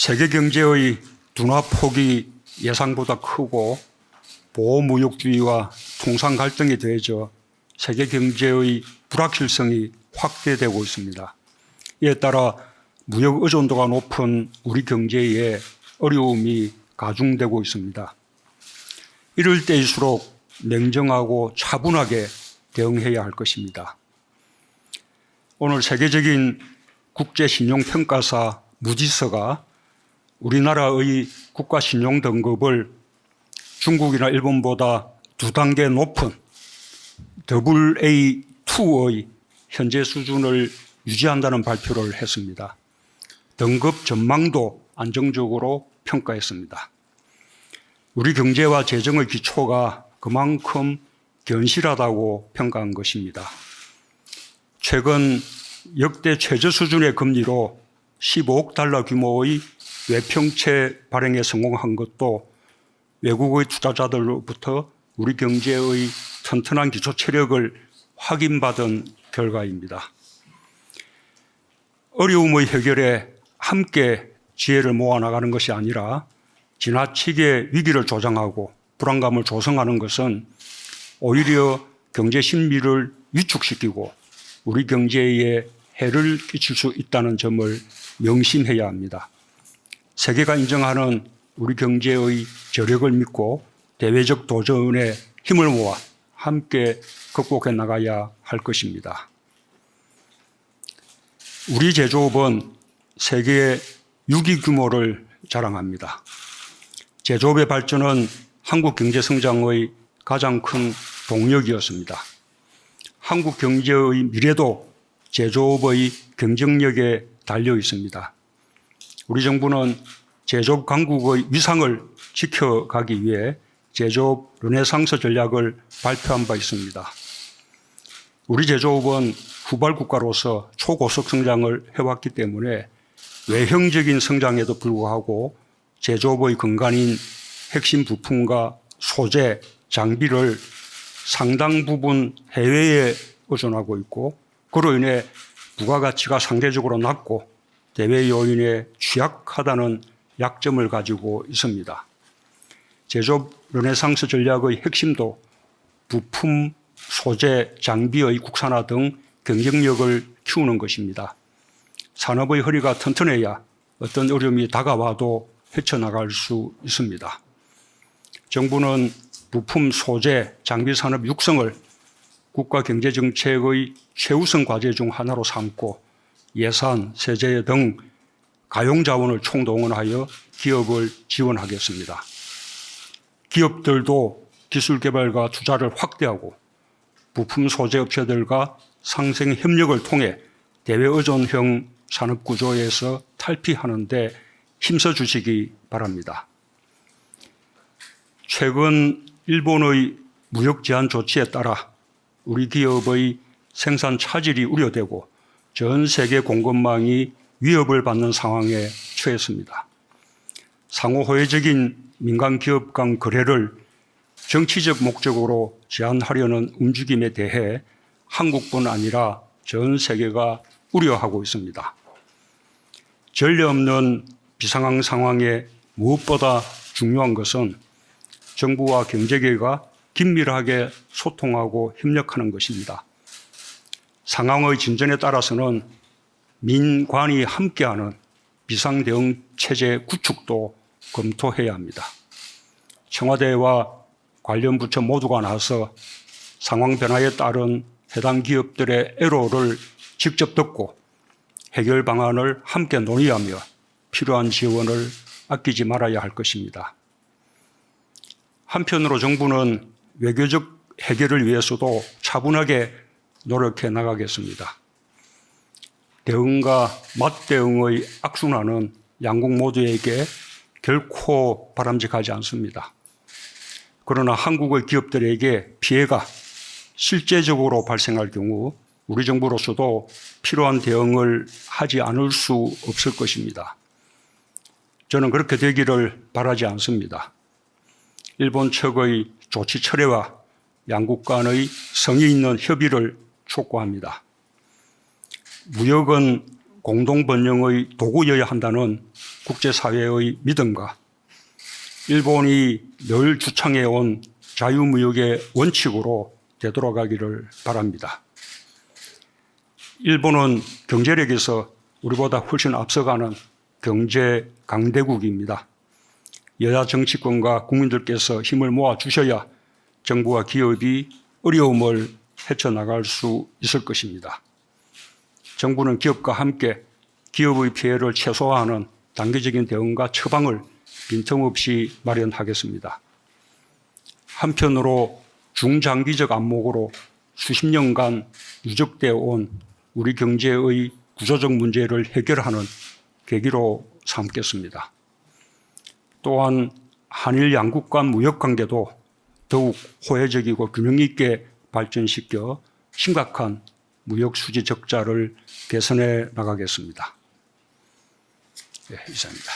세계 경제의 둔화폭이 예상보다 크고 보호무역주의와 통상 갈등이 더해져 세계 경제의 불확실성이 확대되고 있습니다. 이에 따라 무역 의존도가 높은 우리 경제에 어려움이 가중되고 있습니다. 이럴 때일수록 냉정하고 차분하게 대응해야 할 것입니다. 오늘 세계적인 국제신용평가사 무디스가 우리나라의 국가신용 등급을 중국이나 일본보다 2단계 높은 AA2의 현재 수준을 유지한다는 발표를 했습니다. 등급 전망도 안정적으로 평가했습니다. 우리 경제와 재정의 기초가 그만큼 견실하다고 평가한 것입니다. 최근 역대 최저 수준의 금리로 15억 달러 규모의 외평채 발행에 성공한 것도 외국의 투자자들로부터 우리 경제의 튼튼한 기초 체력을 확인받은 결과입니다. 어려움의 해결에 함께 지혜를 모아나가는 것이 아니라 지나치게 위기를 조장하고 불안감을 조성하는 것은 오히려 경제 심리를 위축시키고 우리 경제에 해를 끼칠 수 있다는 점을 명심해야 합니다. 세계가 인정하는 우리 경제의 저력을 믿고 대외적 도전에 힘을 모아 함께 극복해 나가야 할 것입니다. 우리 제조업은 세계 6위 규모를 자랑합니다. 제조업의 발전은 한국 경제 성장의 가장 큰 동력이었습니다. 한국 경제의 미래도 제조업의 경쟁력에 달려 있습니다. 우리 정부는 제조업 강국의 위상을 지켜가기 위해 제조업 르네상스 전략을 발표한 바 있습니다. 우리 제조업은 후발 국가로서 초고속 성장을 해왔기 때문에 외형적인 성장에도 불구하고 제조업의 근간인 핵심 부품과 소재, 장비를 상당 부분 해외에 의존하고 있고 그로 인해 부가가치가 상대적으로 낮고 대외 요인에 취약하다는 약점을 가지고 있습니다. 제조업 르네상스 전략의 핵심도 부품, 소재, 장비의 국산화 등 경쟁력을 키우는 것입니다. 산업의 허리가 튼튼해야 어떤 어려움이 다가와도 헤쳐나갈 수 있습니다. 정부는 부품, 소재, 장비 산업 육성을 국가 경제정책의 최우선 과제 중 하나로 삼고 예산, 세제 등 가용자원을 총동원하여 기업을 지원하겠습니다. 기업들도 기술개발과 투자를 확대하고 부품 소재 업체들과 상생 협력을 통해 대외 의존형 산업구조에서 탈피하는 데 힘써 주시기 바랍니다. 최근 일본의 무역 제한 조치에 따라 우리 기업의 생산 차질이 우려되고 전 세계 공급망이 위협을 받는 상황에 처했습니다. 상호 호혜적인 민간 기업 간 거래를 정치적 목적으로 제한하려는 움직임에 대해 한국뿐 아니라 전 세계가 우려하고 있습니다. 전례 없는 비상황 상황에 무엇보다 중요한 것은 정부와 경제계가 긴밀하게 소통하고 협력하는 것입니다. 상황의 진전에 따라서는 민관이 함께하는 비상대응 체제 구축도 검토해야 합니다. 청와대와 관련 부처 모두가 나서 상황 변화에 따른 해당 기업들의 애로를 직접 듣고 해결 방안을 함께 논의하며 필요한 지원을 아끼지 말아야 할 것입니다. 한편으로 정부는 외교적 해결을 위해서도 차분하게 노력해 나가겠습니다. 대응과 맞대응의 악순환은 양국 모두에게 결코 바람직하지 않습니다. 그러나 한국의 기업들에게 피해가 실제적으로 발생할 경우 우리 정부로서도 필요한 대응을 하지 않을 수 없을 것입니다. 저는 그렇게 되기를 바라지 않습니다. 일본 측의 조치 철회와 양국 간의 성의 있는 협의를 촉구합니다. 무역은 공동 번영의 도구여야 한다는 국제사회의 믿음과 일본이 늘 주창해온 자유무역의 원칙으로 되돌아가기를 바랍니다. 일본은 경제력에서 우리보다 훨씬 앞서가는 경제 강대국입니다. 여야 정치권과 국민들께서 힘을 모아 주셔야 정부와 기업이 어려움을 헤쳐나갈 수 있을 것입니다. 정부는 기업과 함께 기업의 피해를 최소화하는 단계적인 대응과 처방을 빈틈없이 마련하겠습니다. 한편으로 중장기적 안목으로 수십 년간 누적되어 온 우리 경제의 구조적 문제를 해결하는 계기로 삼겠습니다. 또한 한일 양국 간 무역 관계도 더욱 호혜적이고 균형 있게 발전시켜 심각한 무역 수지 적자를 개선해 나가겠습니다. 네, 이상입니다.